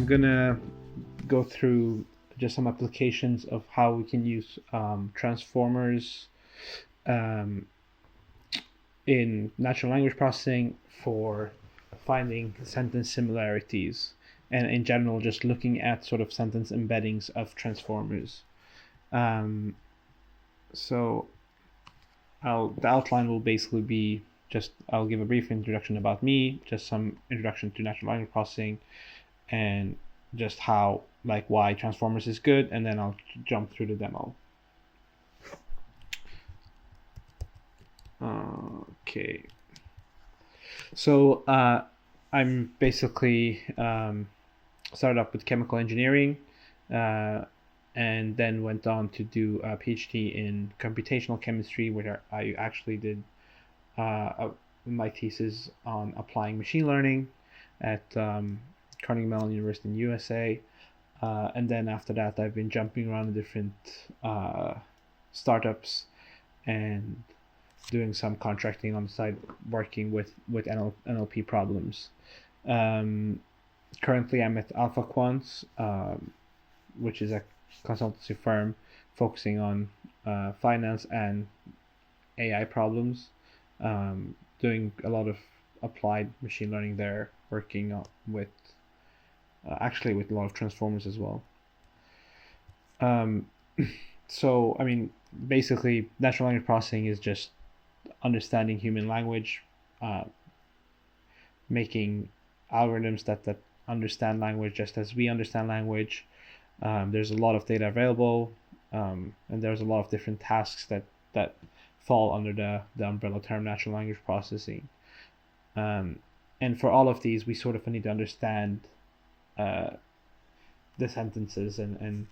I'm gonna go through just some applications of how we can use transformers in natural language processing for finding sentence similarities, and in general just looking at sort of sentence embeddings of transformers. So the outline will basically be just I'll give a brief introduction about me, just some introduction to natural language processing, and just how, like, why transformers is good, and then I'll jump through the demo. Okay. So I'm basically started up with chemical engineering, and then went on to do a PhD in computational chemistry, where I actually did my thesis on applying machine learning at Carnegie Mellon University in USA. And then after that, I've been jumping around different startups and doing some contracting on the side, working with NLP problems. Currently, I'm at Alpha Quants, which is a consultancy firm focusing on finance and AI problems, doing a lot of applied machine learning there, working with actually with a lot of transformers as well. So, I mean, basically, natural language processing is just understanding human language, making algorithms that understand language just as we understand language. There's a lot of data available, and there's a lot of different tasks that fall under the umbrella term natural language processing. And for all of these, we sort of need to understand the sentences and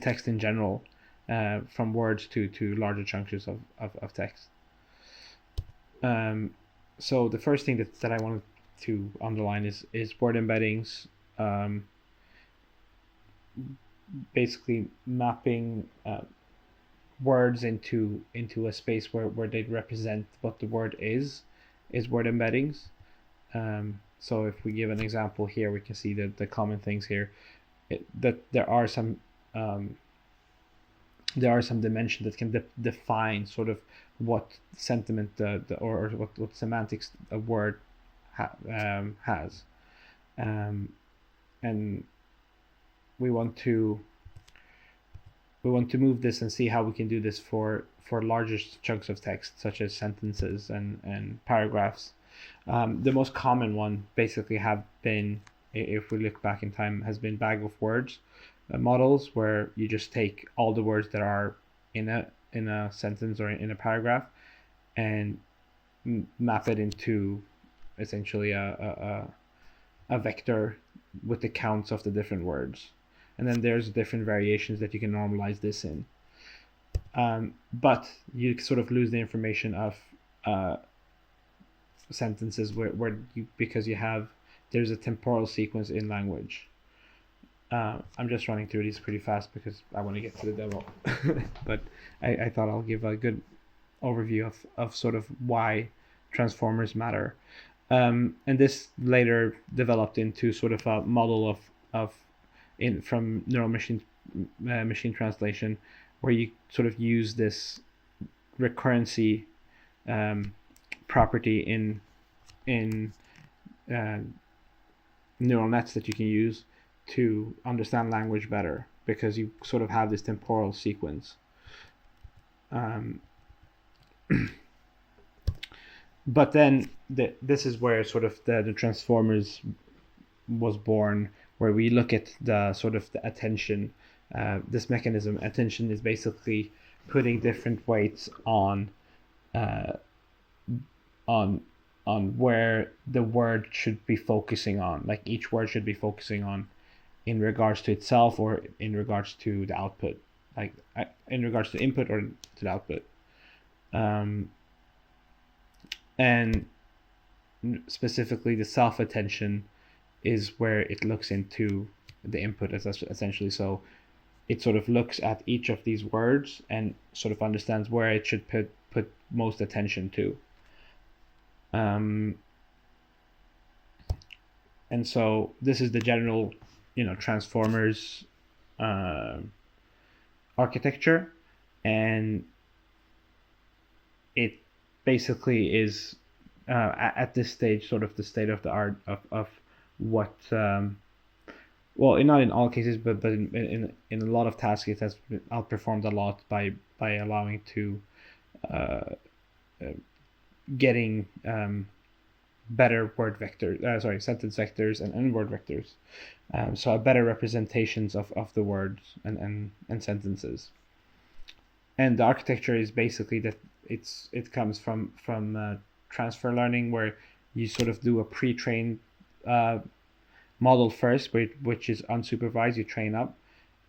text in general, from words to larger chunks of text. So the first thing that I wanted to underline is word embeddings. Basically mapping words into a space where they represent what the word is word embeddings. So if we give an example here, we can see that the common things here, that there are some dimensions that can define sort of what sentiment or what semantics a word has, and we want to move this and see how we can do this for larger chunks of text, such as sentences and paragraphs. The most common one basically have been, if we look back in time, has been bag of words models, where you just take all the words that are in a sentence or in a paragraph and map it into essentially a vector with the counts of the different words. And then there's different variations that you can normalize this in. But you sort of lose the information of sentences where you, because there's a temporal sequence in language. I'm just running through these pretty fast because I want to get to the demo. But I thought I'll give a good overview of sort of why transformers matter. And this later developed into sort of a model from neural machine translation, where you sort of use this recurrency property in neural nets that you can use to understand language better, because you sort of have this temporal sequence. But then this is where sort of the transformers was born, where we look at the sort of the attention. This mechanism, attention, is basically putting different weights on where the word should be focusing on. Like, each word should be focusing on in regards to itself or in regards to the output, like in regards to input or to the output. And specifically, the self-attention is where it looks into the input, essentially. So it sort of looks at each of these words and sort of understands where it should put most attention to. And so this is the general, transformers architecture, and it basically is at this stage sort of the state of the art of what well, not in all cases, but in a lot of tasks, it has been outperformed a lot by allowing to getting better sentence vectors and word vectors, so better representations of the words and sentences. And the architecture is basically that it comes from transfer learning, where you sort of do a pre-trained model first, which is unsupervised. You train up,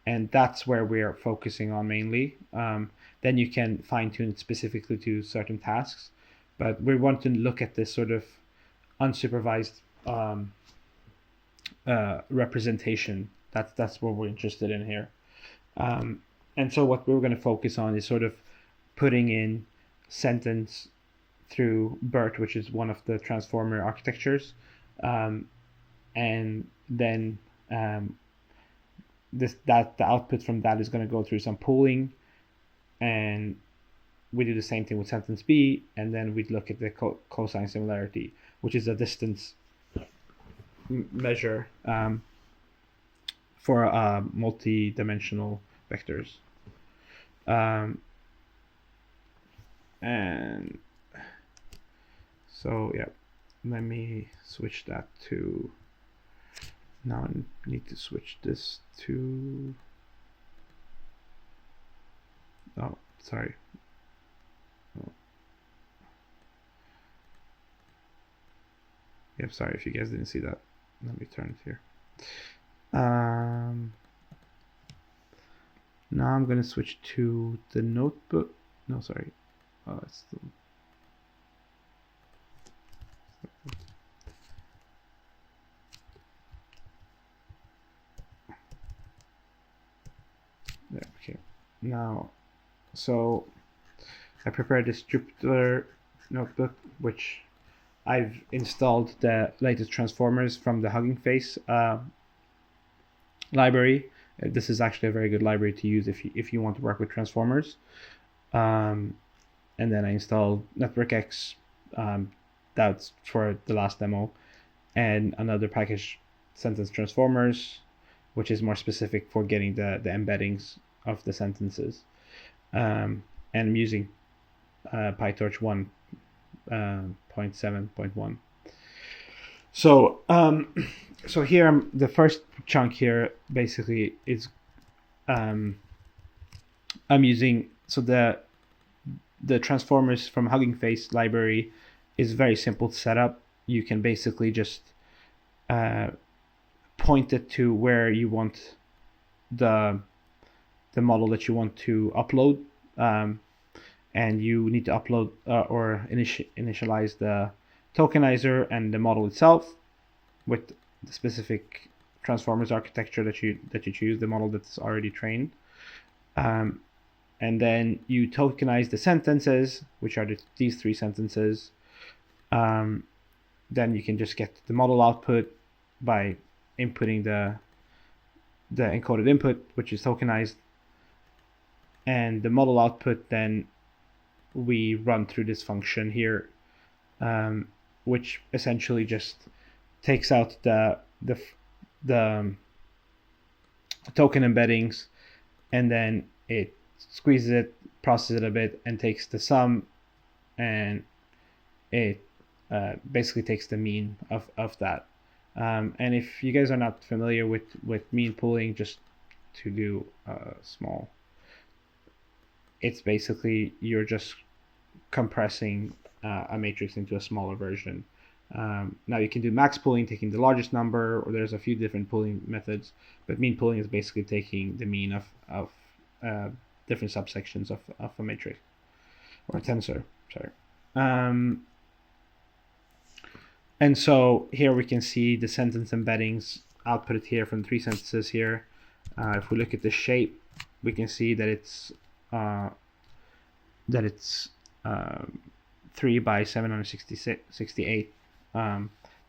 and that's where we're focusing on mainly. Then you can fine-tune it specifically to certain tasks, but we want to look at this sort of unsupervised representation. That's what we're interested in here. And so what we're going to focus on is sort of putting in sentence through BERT, which is one of the transformer architectures, and then the output from that is going to go through some pooling, and we do the same thing with sentence B, and then we look at the cosine similarity, which is a distance measure for multi-dimensional vectors. And so yeah, let me switch that to, now I need to switch this to, oh, sorry. Oh. Yeah, sorry if you guys didn't see that. Let me turn it here. Now I'm going to switch to the notebook. No, sorry. Oh, it's still. There, okay. Now, so I prepared this Jupyter notebook, which I've installed the latest transformers from the Hugging Face library. This is actually a very good library to use if you want to work with transformers. And then I installed NetworkX, that's for the last demo, and another package, Sentence Transformers, which is more specific for getting the embeddings of the sentences. And I'm using PyTorch 1.7.1. So so here the first chunk here basically is I'm using, so the transformers from Hugging Face library is very simple to set up. You can basically just point it to where you want the model that you want to upload, and you need to upload or initialize the tokenizer and the model itself with the specific transformers architecture that you choose, the model that's already trained. And then you tokenize the sentences, which are these three sentences. Then you can just get the model output by inputting the encoded input, which is tokenized. And the model output, then we run through this function here, which essentially just takes out the token embeddings, and then it squeezes it, processes it a bit, and takes the sum, and it basically takes the mean of that. And if you guys are not familiar with mean pooling, just to do small, it's basically you're just compressing a matrix into a smaller version. Now you can do max pooling, taking the largest number, or there's a few different pooling methods, but mean pooling is basically taking the mean of different subsections of a matrix or a tensor. Sorry. And so here we can see the sentence embeddings outputted here from three sentences here. If we look at the shape, we can see that it's 3 by 768.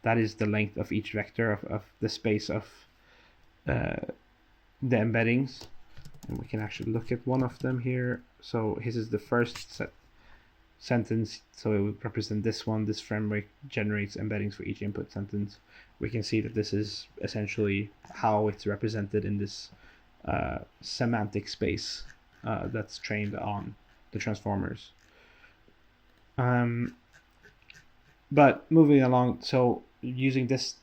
that is the length of each vector of the space of the embeddings. And we can actually look at one of them here. So this is the first sentence, so it would represent this one. This framework generates embeddings for each input sentence. We can see that this is essentially how it's represented in this semantic space that's trained on the transformers. But moving along, so using this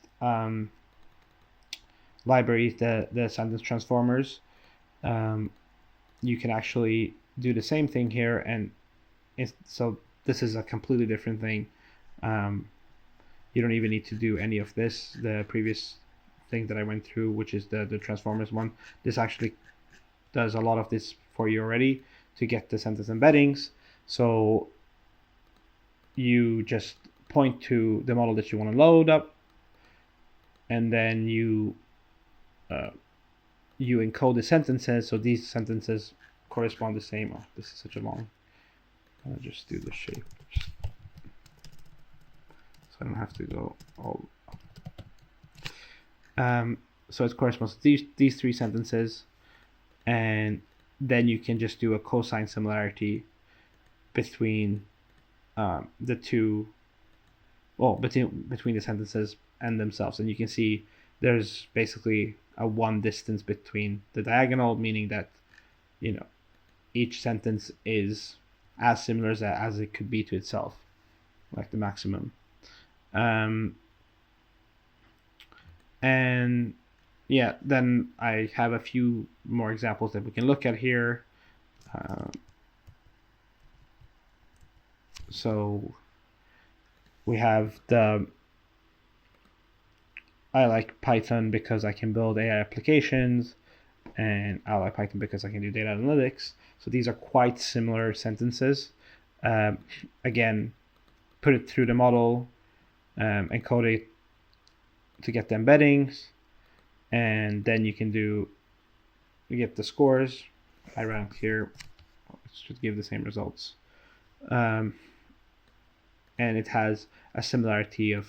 library, the sentence transformers, you can actually do the same thing here, and so this is a completely different thing. You don't even need to do any of this. The previous thing that I went through, which is the transformers one, this actually does a lot of this for you already to get the sentence embeddings. So you just point to the model that you want to load up, and then you encode the sentences. So these sentences correspond the same. Oh, this is such a long. I'll just do the shape, so I don't have to go all up. So it corresponds to these three sentences, and then you can just do a cosine similarity between the two, well, between the sentences and themselves, and you can see there's basically a one distance between the diagonal, meaning that each sentence is as similar as it could be to itself, like the maximum. And yeah, then I have a few more examples that we can look at here. So we have I like Python because I can build AI applications, and I like Python because I can do data analytics. So these are quite similar sentences. Again, put it through the model, encode it to get the embeddings, and then you get the scores. I rank here, it should give the same results. And it has a similarity of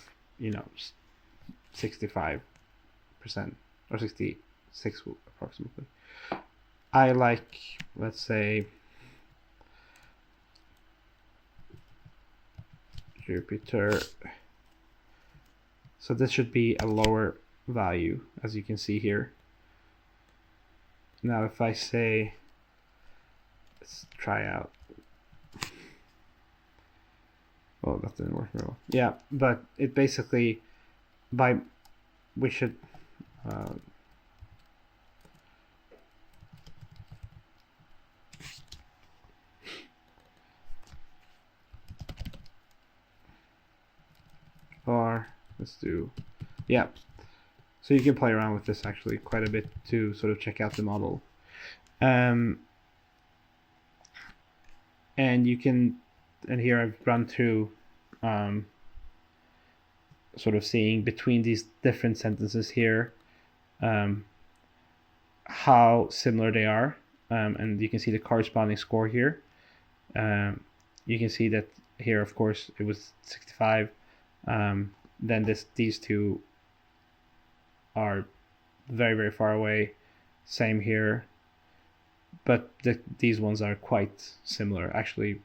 65% or 66 approximately. I like, let's say, Jupyter. So this should be a lower value, as you can see here. Now if I say, let's try out. Oh, that didn't work very well. Yeah, but it basically, we should or let's do, yeah. So you can play around with this actually quite a bit to sort of check out the model. And you can, and here I've run through sort of seeing between these different sentences here how similar they are, and you can see the corresponding score here. You can see that here, of course, it was 65. Then these two are very, very far away. Same here, but these ones are quite similar actually.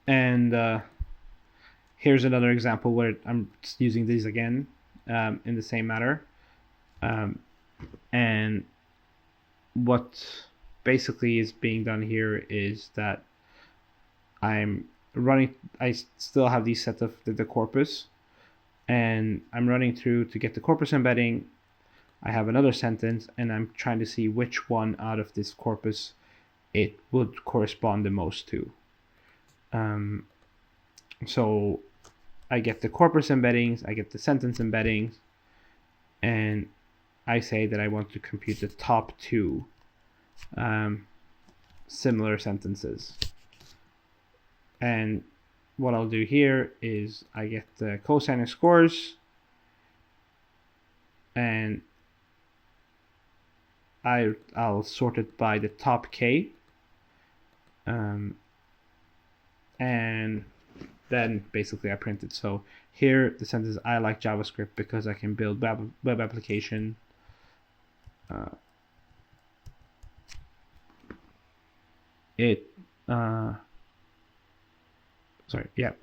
And here's another example where I'm just using these again in the same manner. And what basically is being done here is that I still have these set of the corpus, and I'm running through to get the corpus embedding. I have another sentence, and I'm trying to see which one out of this corpus it would correspond the most to. So I get the corpus embeddings, I get the sentence embeddings, and I say that I want to compute the top two similar sentences. And what I'll do here is I get the cosine scores, and I'll sort it by the top k, and then basically I print it. So here the sentence, I like JavaScript because I can build web application. Web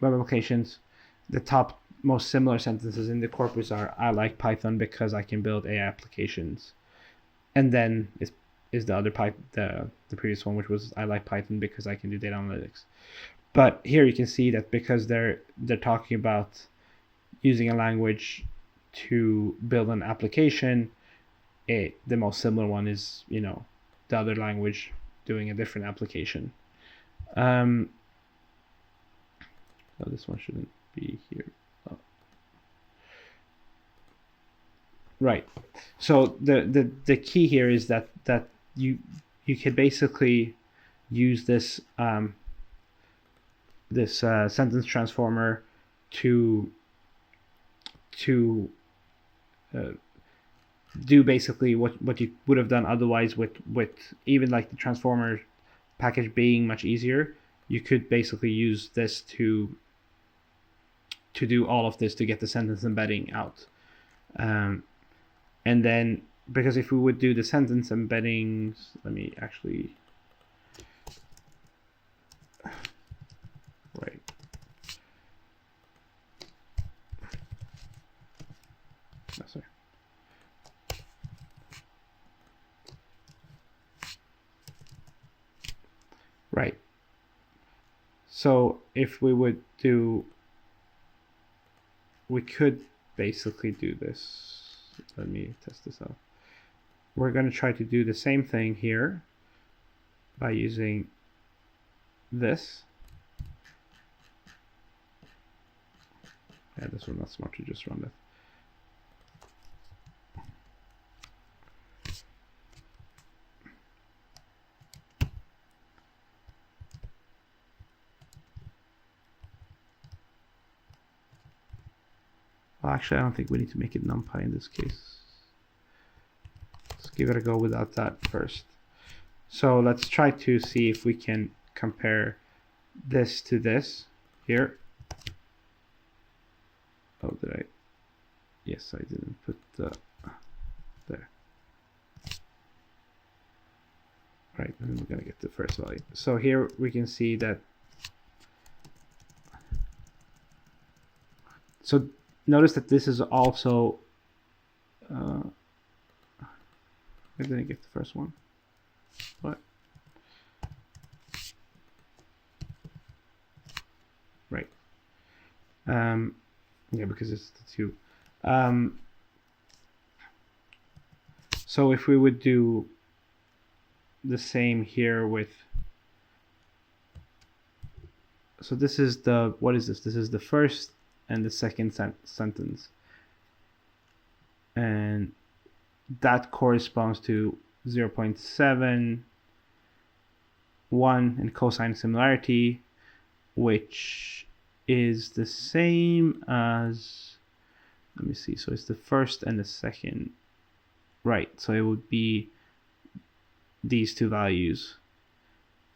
applications. The top most similar sentences in the corpus are, I like Python because I can build AI applications. And then is the other the previous one, which was, I like Python because I can do data analytics. But here you can see that because they're talking about using a language to build an application, the most similar one is, the other language doing a different application. So this one shouldn't be here. Oh. Right. So the key here is that you could basically use this sentence transformer to do basically what you would have done otherwise with even like the transformer package being much easier. You could basically use this to do all of this to get the sentence embedding out. And then, because if we would do the sentence embeddings, let me actually, right. No, sorry. Right. So if we would do, we could basically do this. Let me test this out. We're going to try to do the same thing here by using this. Yeah, this was not smart to just run that. Well, actually, I don't think we need to make it numpy in this case. Let's give it a go without that first. So let's try to see if we can compare this to this here. Oh, did I? Yes, I didn't put the there. Right, and then we're gonna get the first value. So here we can see that. So notice that this is also. I didn't get the first one. What? Right. Yeah, because it's the two. So if we would do the same here with, so this is the, what is this? This is the first and the second sentence. And that corresponds to 0.71 in cosine similarity, which is the same as, let me see, so it's the first and the second, right? So it would be these two values.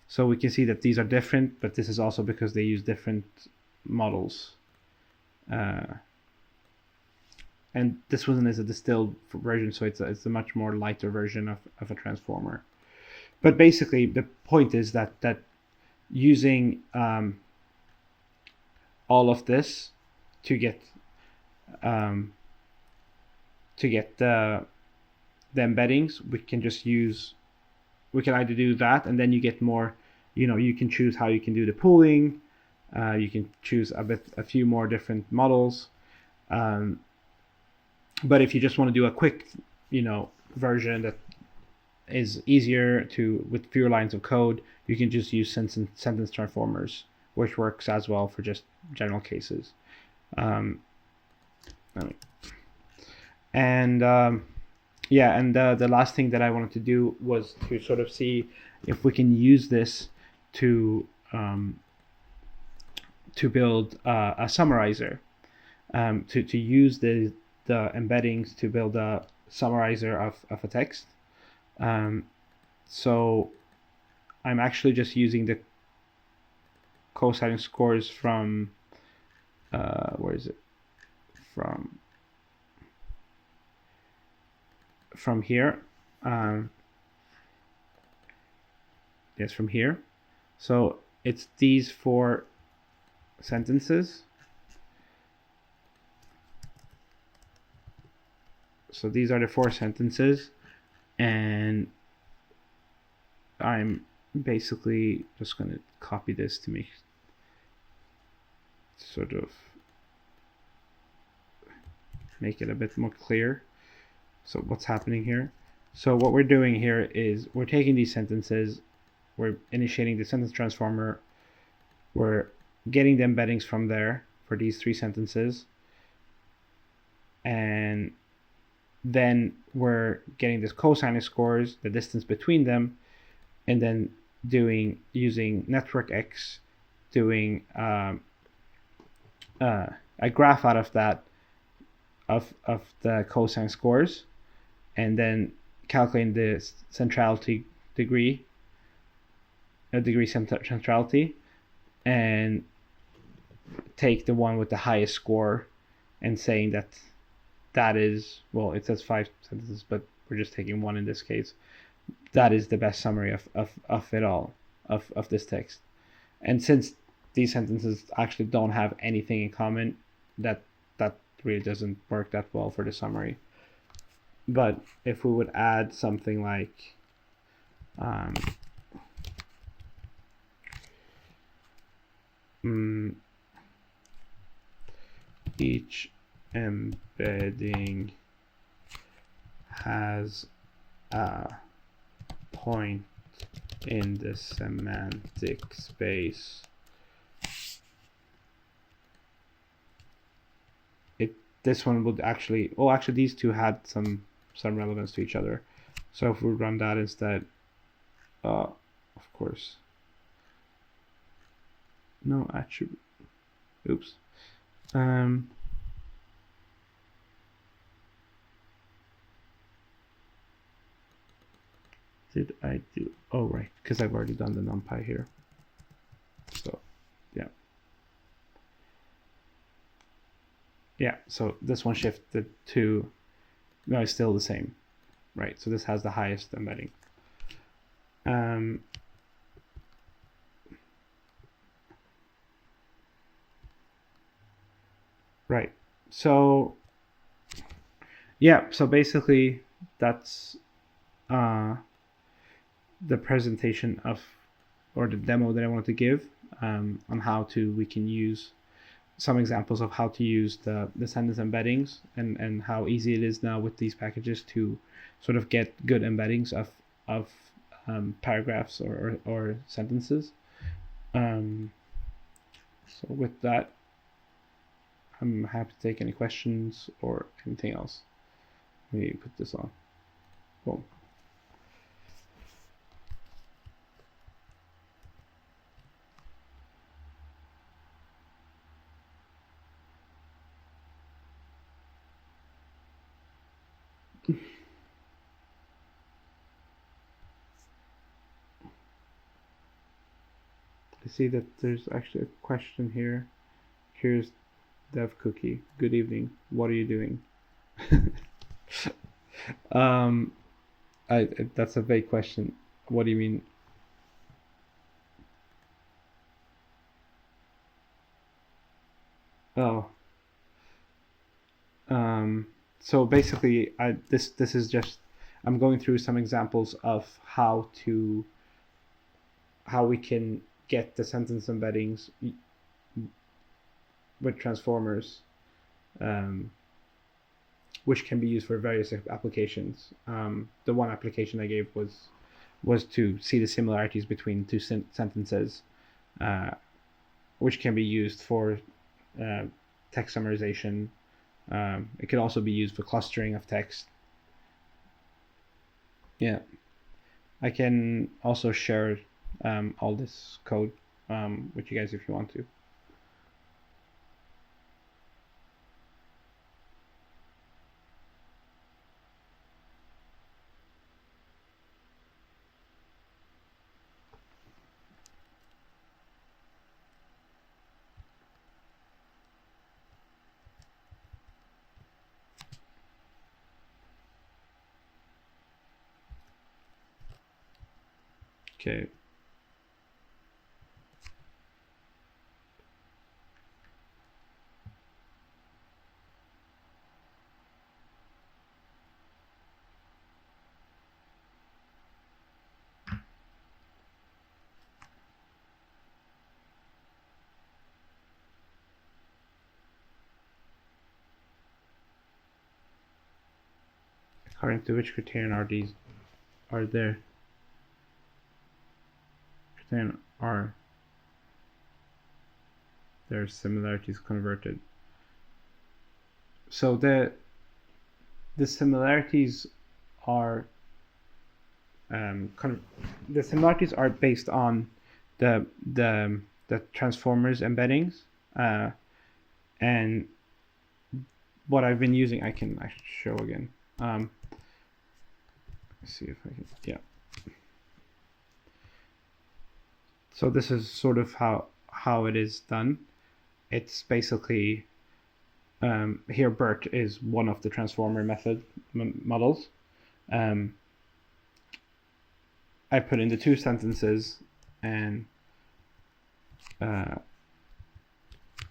So we can see that these are different, but this is also because they use different models. And this one is a distilled version, so it's a much more lighter version of a transformer. But basically, the point is that using all of this to get the embeddings, we can just use, we can either do that, and then you get more, you can choose how you can do the pooling. You can choose a few more different models. But if you just want to do a quick, version that is easier with fewer lines of code, you can just use sentence transformers, which works as well for just general cases. The last thing that I wanted to do was to sort of see if we can use this to build a summarizer, to use the embeddings to build a summarizer of a text. So I'm actually just using the cosine scores from where is it? From here. Yes, from here. So it's these 4 sentences. So these are the 4 sentences, and I'm basically just going to copy this to make it a bit more clear. So what's happening here? So what we're doing here is we're taking these sentences, we're initiating the sentence transformer, we're getting the embeddings from there for these 3 sentences, and then we're getting this cosine scores, the distance between them, and then using network X, doing a graph out of that of the cosine scores, and then calculating the centrality degree centrality, and take the one with the highest score and saying that is, well, it says 5 sentences, but we're just taking one in this case. That is the best summary of it all, of this text. And since these sentences actually don't have anything in common, that really doesn't work that well for the summary. But if we would add something like each embedding has a point in the semantic space. This one would actually, these two had some relevance to each other. So if we run that instead, of course, no attribute. Oops. Did I do? Oh, right, because I've already done the numpy here. So, yeah. Yeah, so this one shifted to, no, it's still the same, right? So this has the highest embedding. Right, so yeah, so basically that's the presentation or the demo that I want to give on how we can use some examples of how to use the sentence embeddings, and how easy it is now with these packages to sort of get good embeddings of paragraphs or sentences. So with that, I'm happy to take any questions or anything else. Let me put this on. Boom. I see that there's actually a question here. Here's Dev Cookie. Good evening. What are you doing? That's a vague question. What do you mean? Oh. So basically, this is just, I'm going through some examples of how we can get the sentence embeddings with transformers, which can be used for various applications. The one application I gave was to see the similarities between 2 sentences, which can be used for text summarization. It could also be used for clustering of text. Yeah, I can also share all this code with you guys if you want to. Okay. According to which criterion are there? Criterion are their similarities converted. So the similarities are the similarities are based on the transformers embeddings, and what I've been using, I can show again. Let's see if I can, yeah. So this is sort of how it is done. It's basically here BERT is one of the transformer method models. I put in the two sentences, and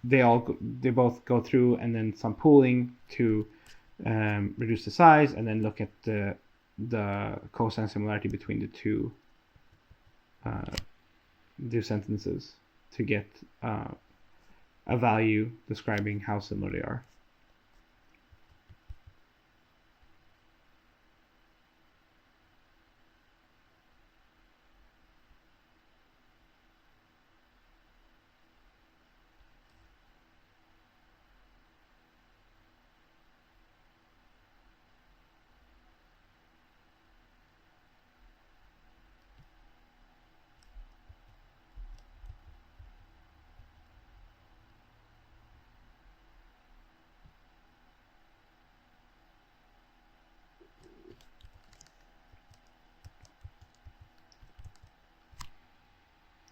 they both go through, and then some pooling to reduce the size, and then look at the cosine similarity between the two sentences to get a value describing how similar they are.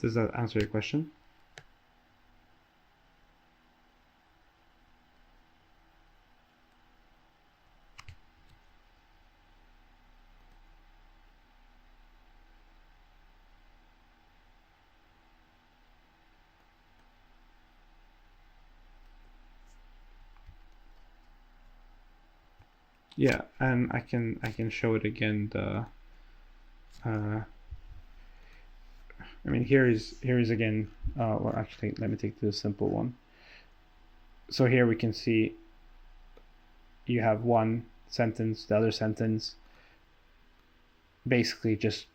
Does that answer your question? Yeah, and I can show it again. I mean, here is again. Well, actually, let me take the simple one. So here we can see you have one sentence, the other sentence basically just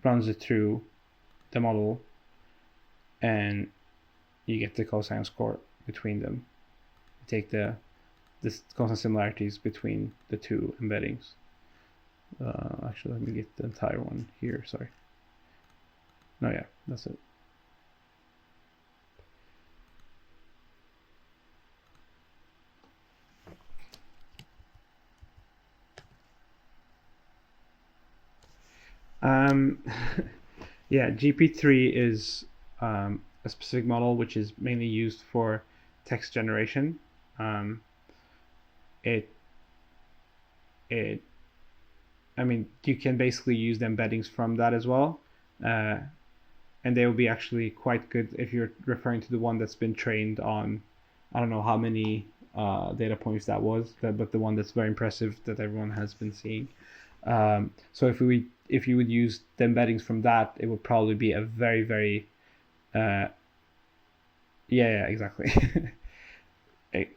runs it through the model, and you get the cosine score between them. You take the cosine similarities between the two embeddings. Actually, let me get the entire one here. Sorry. No, yeah, that's it. Yeah, GP3 is a specific model which is mainly used for text generation. I mean, you can basically use the embeddings from that as well, and they will be actually quite good if you're referring to the one that's been trained on, I don't know how many data points that was, but the one that's very impressive that everyone has been seeing. So if you would use the embeddings from that, it would probably be a very, very yeah, exactly.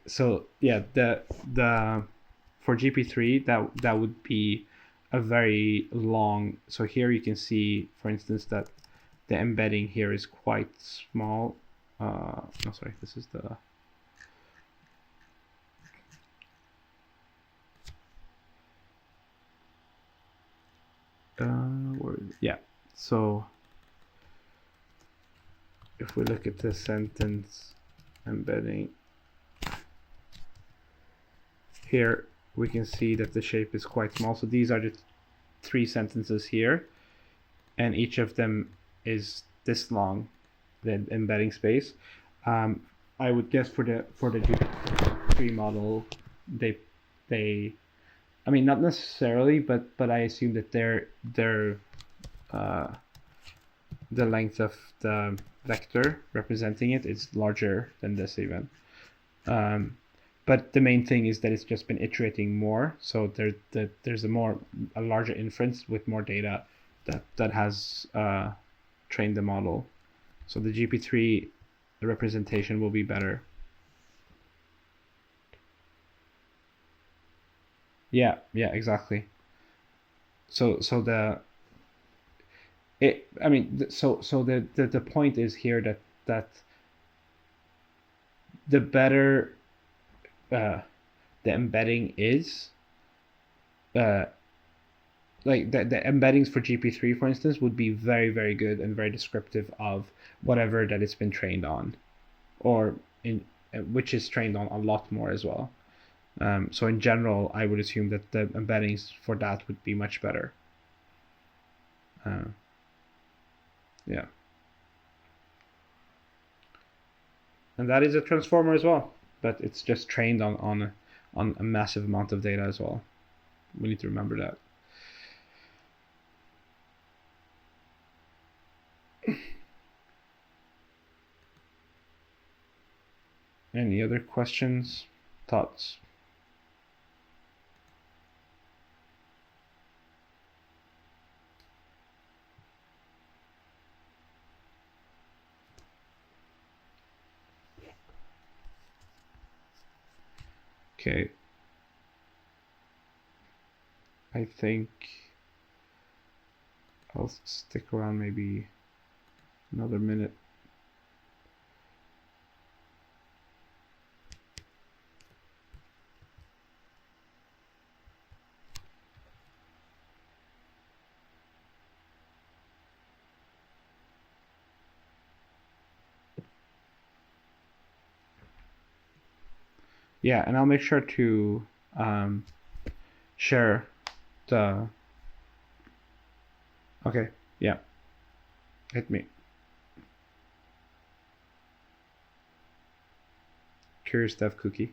So yeah, the for GP3 that would be a very long. So here you can see, for instance, that the embedding here is quite small. No, sorry, this is the yeah. So if we look at the sentence embedding here, we can see that the shape is quite small. So these are the three sentences here, and each of them is this long, the embedding space. I would guess for the GP3 model, they I mean, not necessarily, but I assume that the length of the vector representing it is larger than this even. But the main thing is that it's just been iterating more, so there's a larger inference with more data that has trained the model. So the GP3 representation will be better. Yeah, exactly. So the point is here that the better the embedding is, like the embeddings for GP3, for instance, would be very, very good and very descriptive of whatever that it's been trained on, or which is trained on a lot more as well. So in general, I would assume that the embeddings for that would be much better. Yeah. And that is a transformer as well, but it's just trained on a massive amount of data as well. We need to remember that. Any other questions, thoughts? Okay. I think I'll stick around maybe another minute. Yeah, and I'll make sure to share the... Okay, yeah. Hit me. Curious Dev Cookie.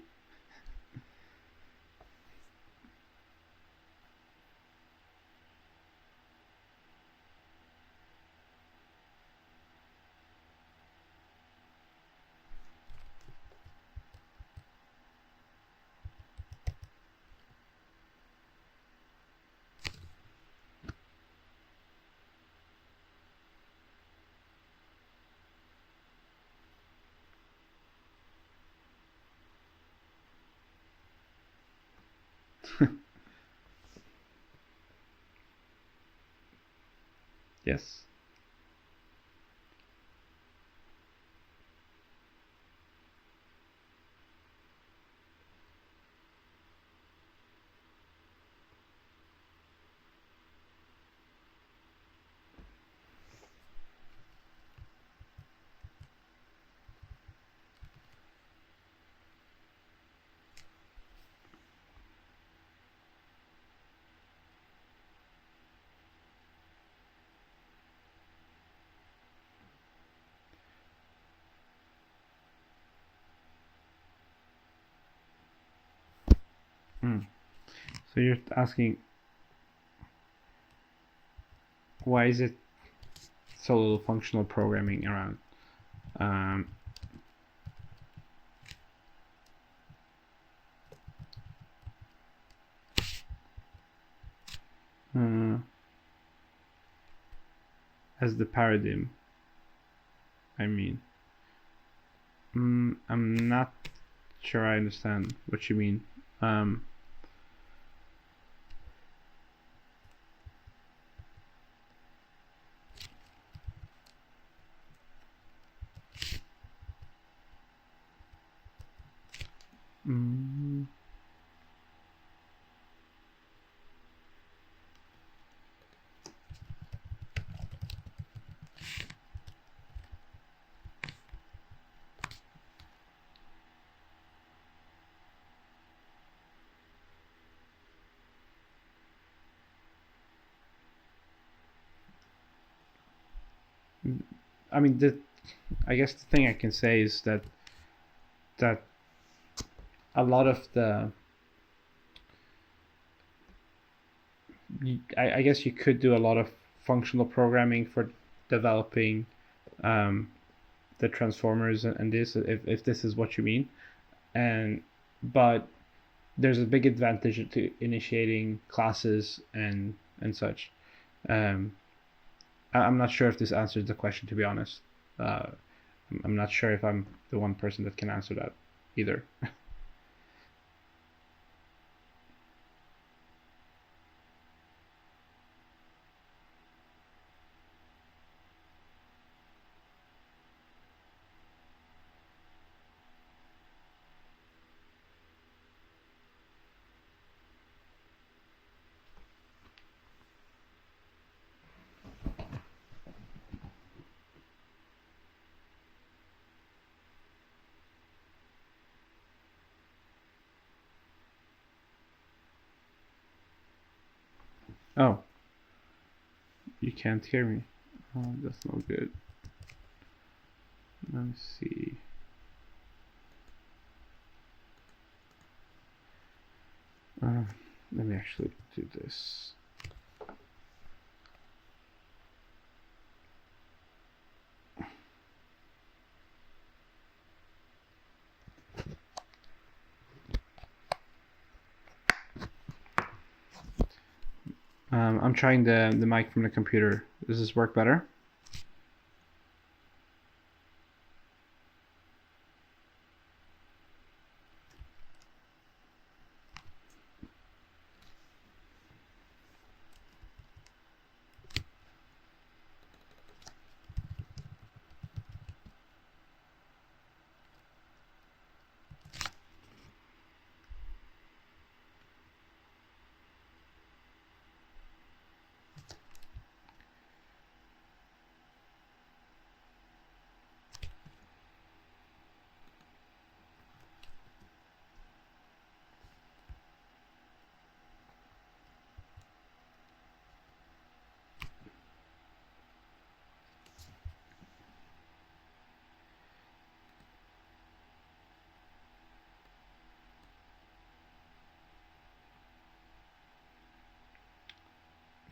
Yes. So you're asking, why is it so little functional programming around? As the paradigm, I mean. I'm not sure I understand what you mean. I mean, I guess the thing I can say is that a lot of the... I guess you could do a lot of functional programming for developing the transformers and this, if this is what you mean. But there's a big advantage to initiating classes and such. I'm not sure if this answers the question, to be honest. I'm not sure if I'm the one person that can answer that either. Oh, you can't hear me. Oh, that's no good. Let me see. Let me actually do this. I'm trying the mic from the computer. Does this work better?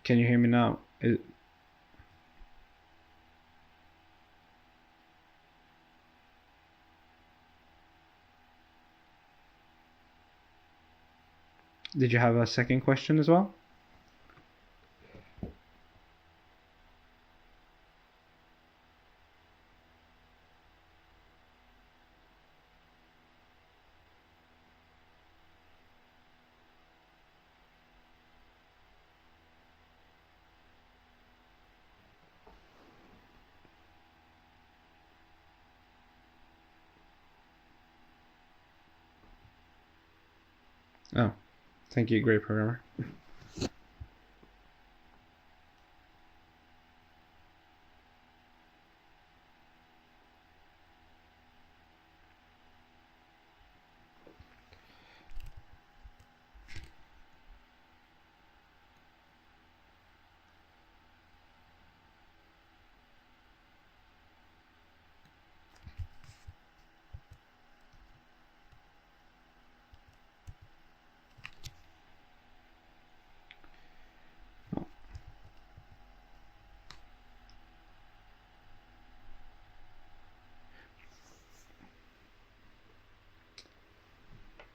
Can you hear me now? Did you have a second question as well? Oh, thank you, great programmer.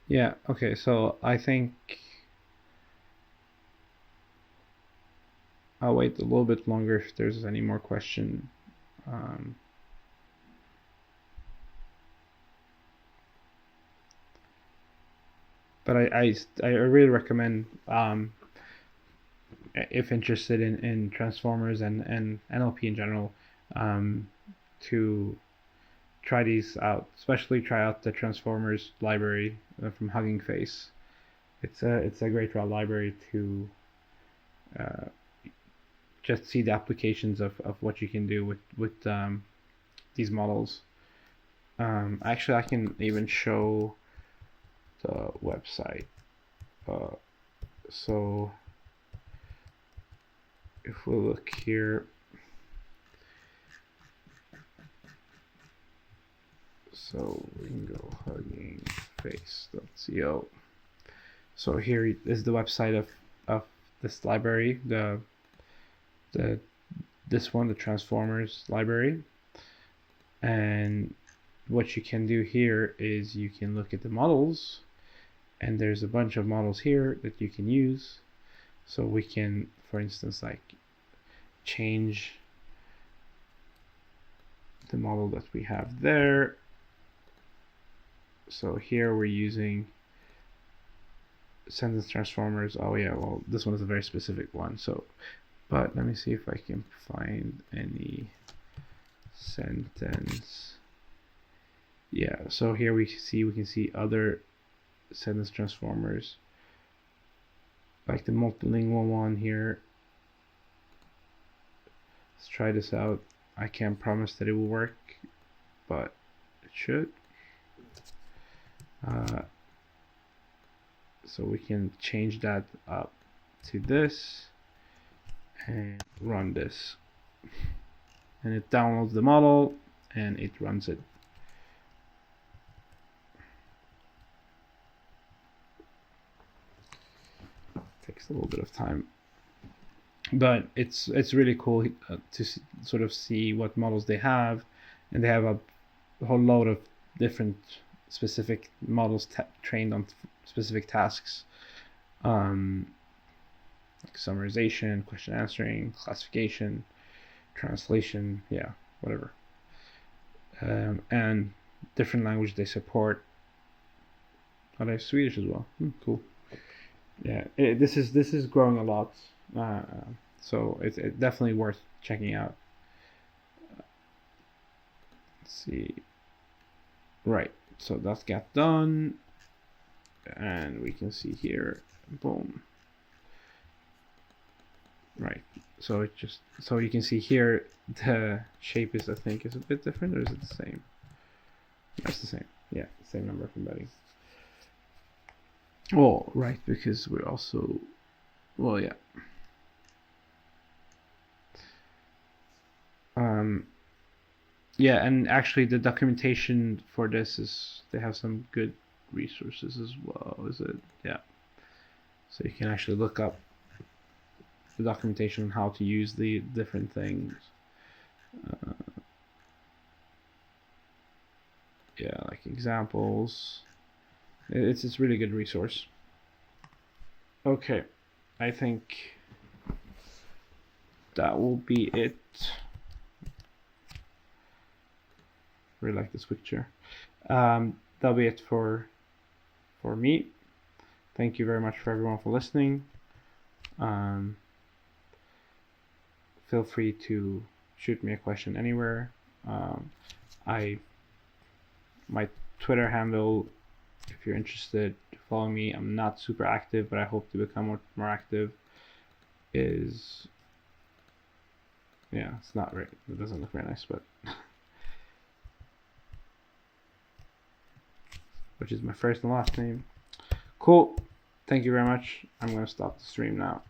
Yeah, okay, so I think I'll wait a little bit longer if there's any more question. But I really recommend, if interested in transformers and NLP in general, to try these out, especially try out the transformers library from Hugging Face. It's a great raw library to just see the applications of what you can do with these models. Actually, I can even show the website. So if we look here, so we can go huggingface.co. So here is the website of this library, the this one, the transformers library. And what you can do here is you can look at the models, and there's a bunch of models here that you can use. So we can, for instance, like change the model that we have there. So here we're using sentence transformers. Oh yeah, well, this one is a very specific one. So, but let me see if I can find any sentence. Yeah, so here we can see other sentence transformers, like the multilingual one here. Let's try this out. I can't promise that it will work, but it should. So we can change that up to this and run this, and it downloads the model and it runs it. Takes a little bit of time, but it's really cool to sort of see what models they have, and they have a whole load of different specific models trained on specific tasks, like summarization, question answering, classification, translation, yeah, whatever, and different language they support. Oh, they have Swedish as well. Cool. Yeah, this is growing a lot, so it's definitely worth checking out. Let's see. Right, so that's got done, and we can see here, boom. Right, so it just, so you can see here the shape is, I think, is a bit different, or is it the same? That's the same. Yeah, same number of embeddings. Oh, right, because we're also, well, yeah. Yeah, and actually the documentation for this is, they have some good resources as well, is it? Yeah. So you can actually look up the documentation on how to use the different things. Yeah, like examples. It's a really good resource. Okay, I think that will be it. Really like this picture. That'll be it for me. Thank you very much for everyone for listening. Feel free to shoot me a question anywhere. My Twitter handle, if you're interested, follow me. I'm not super active, but I hope to become more active. Is, yeah, it's not right. It doesn't look very nice, but which is my first and last name. Cool. Thank you very much. I'm going to stop the stream now.